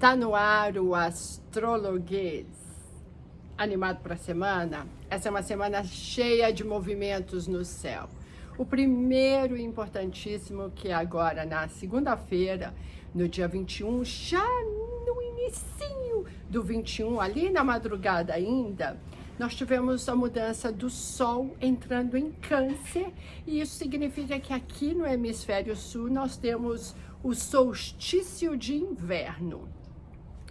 Tá no ar o Astrologuês, animado para a semana. Essa é uma semana cheia de movimentos no céu. O primeiro importantíssimo, que é agora na segunda-feira, no dia 21, já no inicinho do 21, ali na madrugada ainda, nós tivemos a mudança do Sol entrando em Câncer, e isso significa que aqui no hemisfério sul nós temos o solstício de inverno.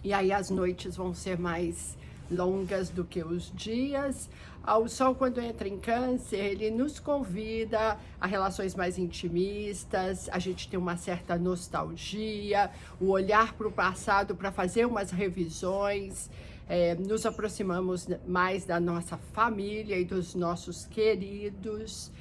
E aí as noites vão ser mais longas do que os dias. O Sol, quando entra em Câncer, ele nos convida a relações mais intimistas, a gente tem uma certa nostalgia, o olhar para o passado para fazer umas revisões, nos aproximamos mais da nossa família e dos nossos queridos.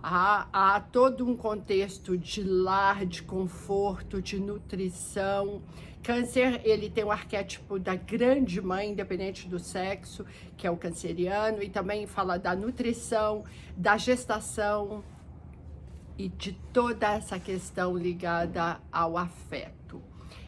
Há todo um contexto de lar, de conforto, de nutrição. Câncer, ele tem o arquétipo da grande mãe, independente do sexo, que é o canceriano, e também fala da nutrição, da gestação e de toda essa questão ligada ao afeto.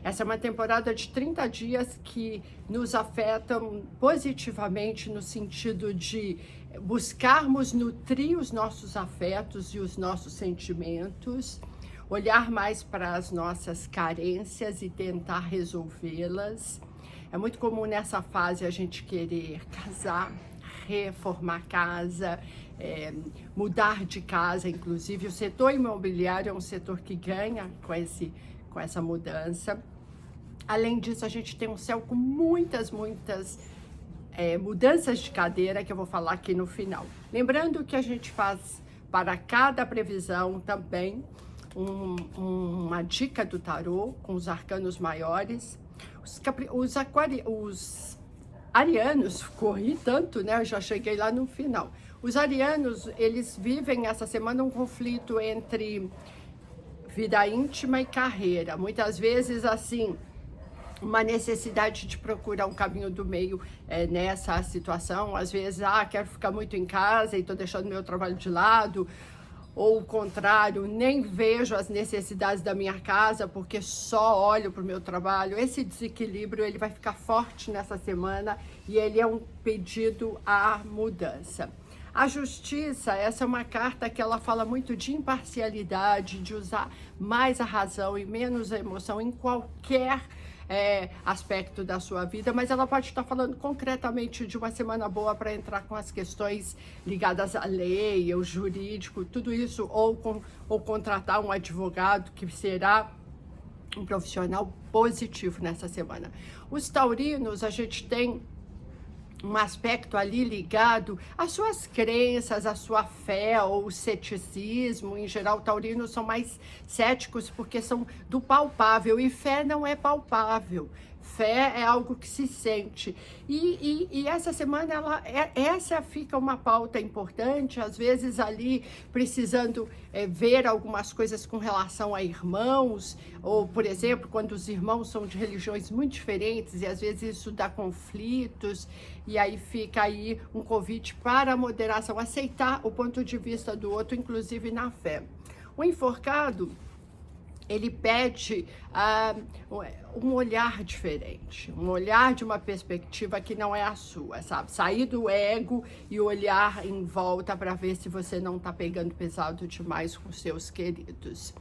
Essa é uma temporada de 30 dias que nos afetam positivamente no sentido de buscarmos nutrir os nossos afetos e os nossos sentimentos, olhar mais para as nossas carências e tentar resolvê-las. É muito comum nessa fase a gente querer casar, reformar casa, mudar de casa, inclusive. O setor imobiliário é um setor que ganha com essa mudança. Além disso, a gente tem um céu com muitas mudanças de cadeira, que eu vou falar aqui no final. Lembrando que a gente faz para cada previsão também uma dica do tarô com os arcanos maiores. Os arianos, corri tanto, né? Eu já cheguei lá no final. Os arianos, eles vivem essa semana um conflito entre vida íntima e carreira. Muitas vezes, assim, uma necessidade de procurar um caminho do meio nessa situação. Às vezes, quero ficar muito em casa e estou deixando meu trabalho de lado, ou o contrário, nem vejo as necessidades da minha casa porque só olho para o meu trabalho. Esse desequilíbrio ele vai ficar forte nessa semana e ele é um pedido à mudança. A justiça, essa é uma carta que ela fala muito de imparcialidade, de usar mais a razão e menos a emoção em qualquer aspecto da sua vida, mas ela pode estar falando concretamente de uma semana boa para entrar com as questões ligadas à lei, ao jurídico, tudo isso, ou contratar um advogado que será um profissional positivo nessa semana. Os taurinos, a gente tem um aspecto ali ligado às suas crenças, à sua fé ou ceticismo. Em geral, taurinos são mais céticos porque são do palpável, e fé não é palpável. Fé é algo que se sente. E essa semana, essa fica uma pauta importante, às vezes ali precisando ver algumas coisas com relação a irmãos, ou, por exemplo, quando os irmãos são de religiões muito diferentes, e às vezes isso dá conflitos, e aí fica aí um convite para a moderação, aceitar o ponto de vista do outro, inclusive na fé. O enforcado, ele pede um olhar diferente, um olhar de uma perspectiva que não é a sua, sabe? Sair do ego e olhar em volta para ver se você não está pegando pesado demais com seus queridos.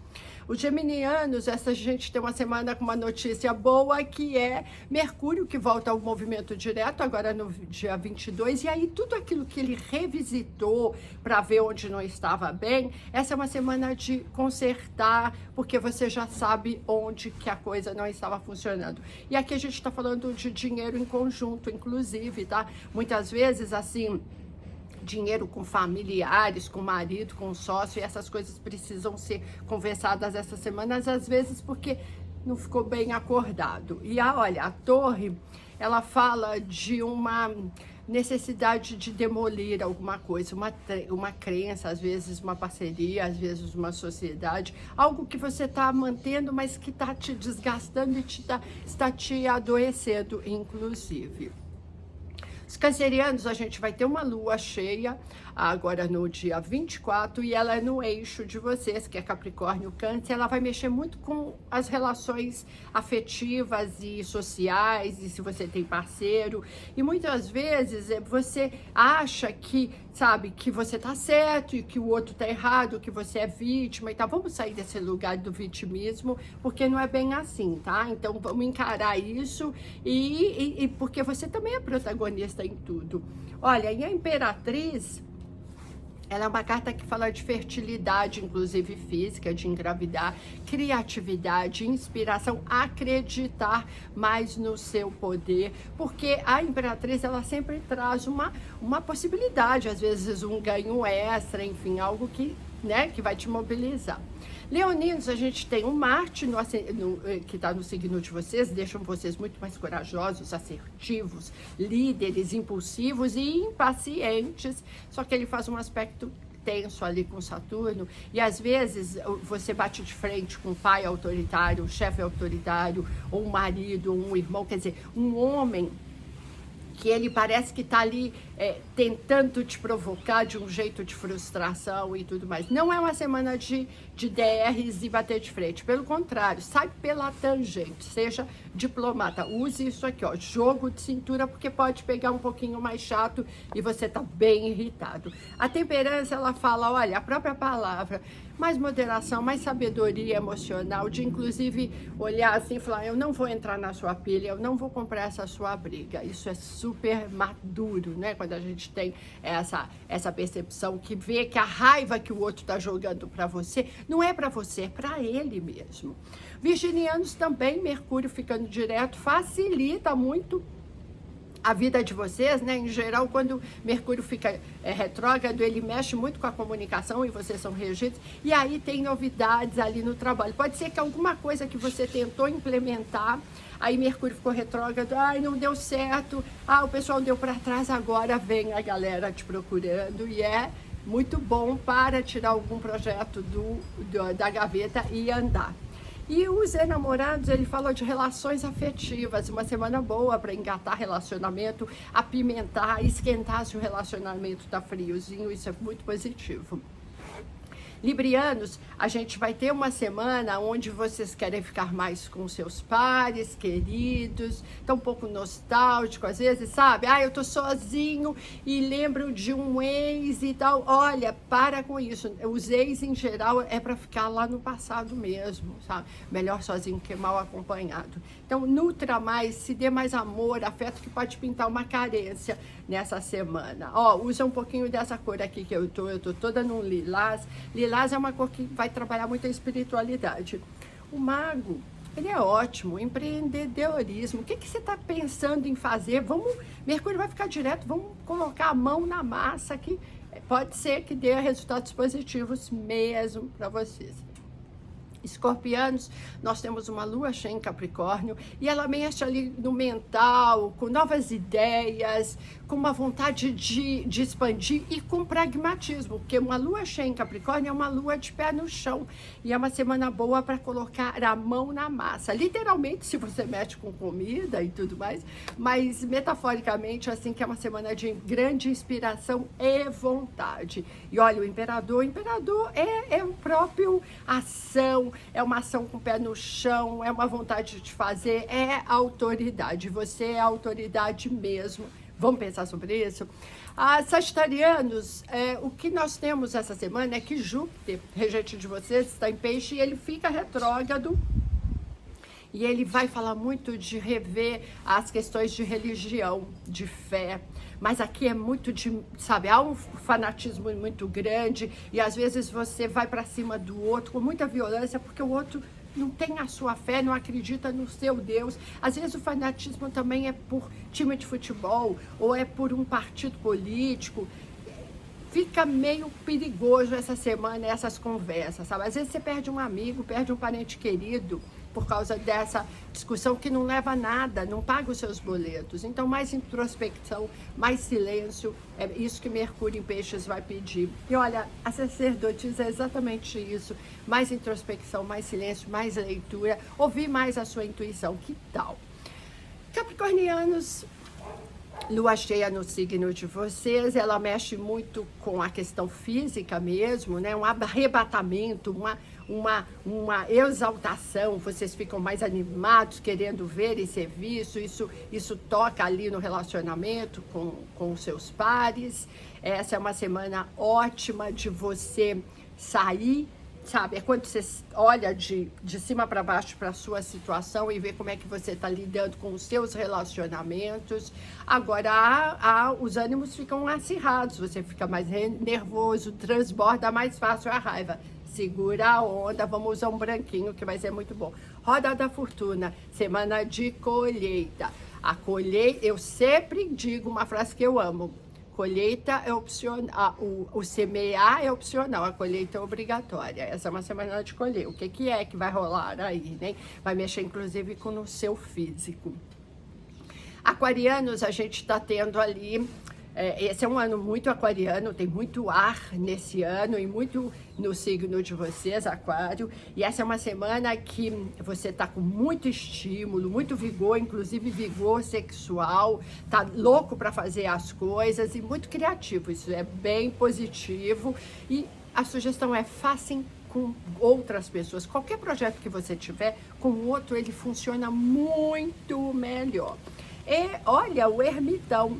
Os geminianos, essa gente tem uma semana com uma notícia boa, que é Mercúrio, que volta ao movimento direto agora no dia 22, e aí tudo aquilo que ele revisitou para ver onde não estava bem, essa é uma semana de consertar, porque você já sabe onde que a coisa não estava funcionando. E aqui a gente está falando de dinheiro em conjunto, inclusive, tá? Muitas vezes, assim, dinheiro com familiares, com marido, com sócio, e essas coisas precisam ser conversadas essa semana, às vezes porque não ficou bem acordado. E olha, a torre, ela fala de uma necessidade de demolir alguma coisa, uma crença, às vezes uma parceria, às vezes uma sociedade, algo que você está mantendo, mas que está te desgastando e está te adoecendo, inclusive. Os cancerianos, a gente vai ter uma lua cheia agora no dia 24 e ela é no eixo de vocês, que é Capricórnio, Câncer. Ela vai mexer muito com as relações afetivas e sociais, e se você tem parceiro. E muitas vezes você acha que, sabe, que você tá certo e que o outro tá errado, que você é vítima e tal. Vamos sair desse lugar do vitimismo, porque não é bem assim, tá? Então vamos encarar isso e porque você também é protagonista em tudo. Olha, e a Imperatriz, ela é uma carta que fala de fertilidade, inclusive física, de engravidar, criatividade, inspiração, acreditar mais no seu poder, porque a Imperatriz, ela sempre traz uma possibilidade, às vezes um ganho extra, enfim, algo que, né, que vai te mobilizar. Leoninos, a gente tem um Marte que está no signo de vocês, deixam vocês muito mais corajosos, assertivos, líderes, impulsivos e impacientes, só que ele faz um aspecto tenso ali com Saturno, e às vezes você bate de frente com um pai autoritário, um chefe autoritário, ou um marido, ou um irmão, quer dizer, um homem que ele parece que está ali tentando te provocar de um jeito de frustração e tudo mais. Não é uma semana de DRs e bater de frente. Pelo contrário, sai pela tangente. Seja diplomata. Use isso aqui, ó, jogo de cintura, porque pode pegar um pouquinho mais chato e você tá bem irritado. A temperança, ela fala, olha, a própria palavra, mais moderação, mais sabedoria emocional, de inclusive olhar assim e falar, eu não vou entrar na sua pilha, eu não vou comprar essa sua briga. Isso é super maduro, né? Quando a gente tem essa percepção que vê que a raiva que o outro tá jogando para você, não é para você, é para ele mesmo. Virginianos também, Mercúrio ficando direto, facilita muito a vida de vocês, né? Em geral, quando Mercúrio fica retrógrado, ele mexe muito com a comunicação e vocês são regidos, e aí tem novidades ali no trabalho. Pode ser que alguma coisa que você tentou implementar, aí Mercúrio ficou retrógrado, ai, não deu certo, o pessoal deu para trás, agora vem a galera te procurando, e é muito bom para tirar algum projeto da gaveta e andar. E os enamorados, ele fala de relações afetivas, uma semana boa para engatar relacionamento, apimentar, esquentar se o relacionamento tá friozinho, isso é muito positivo. Librianos, a gente vai ter uma semana onde vocês querem ficar mais com seus pares, queridos, tá um pouco nostálgico às vezes, sabe? Eu tô sozinho e lembro de um ex e tal. Olha, para com isso. Os ex, em geral, é para ficar lá no passado mesmo, sabe? Melhor sozinho que mal acompanhado. Então, nutra mais, se dê mais amor, afeto, que pode pintar uma carência nessa semana. Usa um pouquinho dessa cor aqui que eu tô toda num lilás. Lilás é uma cor que vai trabalhar muito a espiritualidade. O mago, ele é ótimo, empreendedorismo. O que você está pensando em fazer? Mercúrio vai ficar direto, vamos colocar a mão na massa que pode ser que dê resultados positivos mesmo para vocês. Escorpianos, nós temos uma lua cheia em Capricórnio e ela mexe ali no mental, com novas ideias, com uma vontade de expandir e com pragmatismo, porque uma lua cheia em Capricórnio é uma lua de pé no chão e é uma semana boa para colocar a mão na massa, literalmente se você mexe com comida e tudo mais, mas metaforicamente assim, que é uma semana de grande inspiração e vontade. E olha, o imperador é o próprio ação, é uma ação com o pé no chão, é uma vontade de fazer, é autoridade, você é autoridade mesmo. Vamos pensar sobre isso? Sagitarianos, o que nós temos essa semana é que Júpiter, regente de vocês, está em peixe e ele fica retrógrado. E ele vai falar muito de rever as questões de religião, de fé. Mas aqui é muito sabe, há um fanatismo muito grande e às vezes você vai para cima do outro com muita violência porque o outro não tem a sua fé, não acredita no seu Deus. Às vezes o fanatismo também é por time de futebol ou é por um partido político. Fica meio perigoso essa semana, essas conversas, sabe? Às vezes você perde um amigo, perde um parente querido por causa dessa discussão que não leva a nada, não paga os seus boletos. Então, mais introspecção, mais silêncio, é isso que Mercúrio em Peixes vai pedir. E olha, a sacerdotisa é exatamente isso, mais introspecção, mais silêncio, mais leitura, ouvir mais a sua intuição. Que tal? Capricornianos, lua cheia no signo de vocês, ela mexe muito com a questão física mesmo, né? Um arrebatamento, uma exaltação, vocês ficam mais animados, querendo ver e ser vistos, isso toca ali no relacionamento com os seus pares. Essa é uma semana ótima de você sair, sabe? É quando você olha de cima para baixo para a sua situação e vê como é que você está lidando com os seus relacionamentos. Agora, os ânimos ficam acirrados, você fica mais nervoso, transborda mais fácil a raiva. Segura a onda, vamos usar um branquinho que vai ser muito bom. Roda da Fortuna, semana de colheita. A colheita, eu sempre digo uma frase que eu amo. Colheita é opcional, o semear é opcional, a colheita é obrigatória. Essa é uma semana de colher. O que é que vai rolar aí, né? Vai mexer inclusive com o seu físico. Aquarianos, a gente está tendo ali, esse é um ano muito aquariano, tem muito ar nesse ano e muito no signo de vocês, aquário, e essa é uma semana que você está com muito estímulo, muito vigor, inclusive vigor sexual, tá louco para fazer as coisas e muito criativo, isso é bem positivo e a sugestão é façam com outras pessoas, qualquer projeto que você tiver, com o outro ele funciona muito melhor. E olha, o ermitão,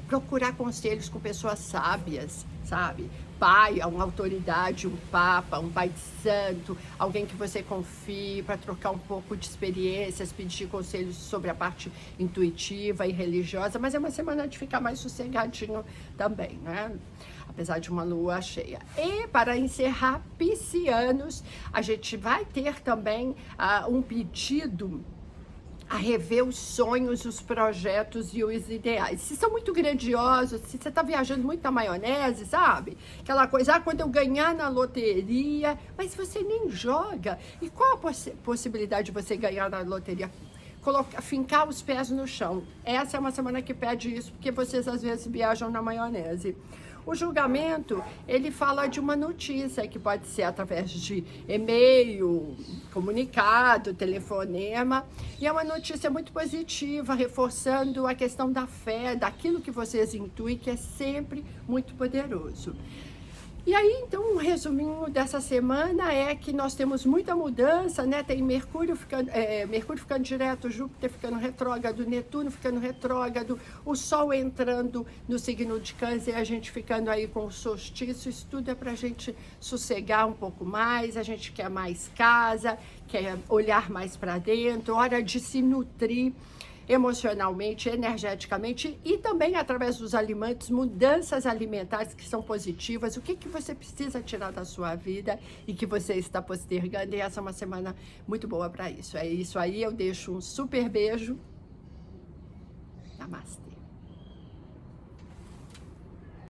procurar conselhos com pessoas sábias, sabe? Pai, uma autoridade, um papa, um pai de santo, alguém que você confie para trocar um pouco de experiências, pedir conselhos sobre a parte intuitiva e religiosa, mas é uma semana de ficar mais sossegadinho também, né? Apesar de uma lua cheia. E para encerrar, piscianos, a gente vai ter também um pedido a rever os sonhos, os projetos e os ideais. Se são muito grandiosos, se você está viajando muito na maionese, sabe? Aquela coisa, quando eu ganhar na loteria, mas você nem joga. E qual a possibilidade de você ganhar na loteria? Fincar os pés no chão. Essa é uma semana que pede isso, porque vocês às vezes viajam na maionese. O julgamento, ele fala de uma notícia, que pode ser através de e-mail, comunicado, telefonema, e é uma notícia muito positiva, reforçando a questão da fé, daquilo que vocês intuem, que é sempre muito poderoso. E aí, então, um resuminho dessa semana é que nós temos muita mudança, né? Tem Mercúrio ficando direto, Júpiter ficando retrógrado, Netuno ficando retrógrado, o Sol entrando no signo de Câncer, a gente ficando aí com o solstício. Isso tudo é pra gente sossegar um pouco mais, a gente quer mais casa, quer olhar mais para dentro, hora de se nutrir emocionalmente, energeticamente e também através dos alimentos, mudanças alimentares que são positivas, o que você precisa tirar da sua vida e que você está postergando, e essa é uma semana muito boa para isso. É isso aí, eu deixo um super beijo. Namastê.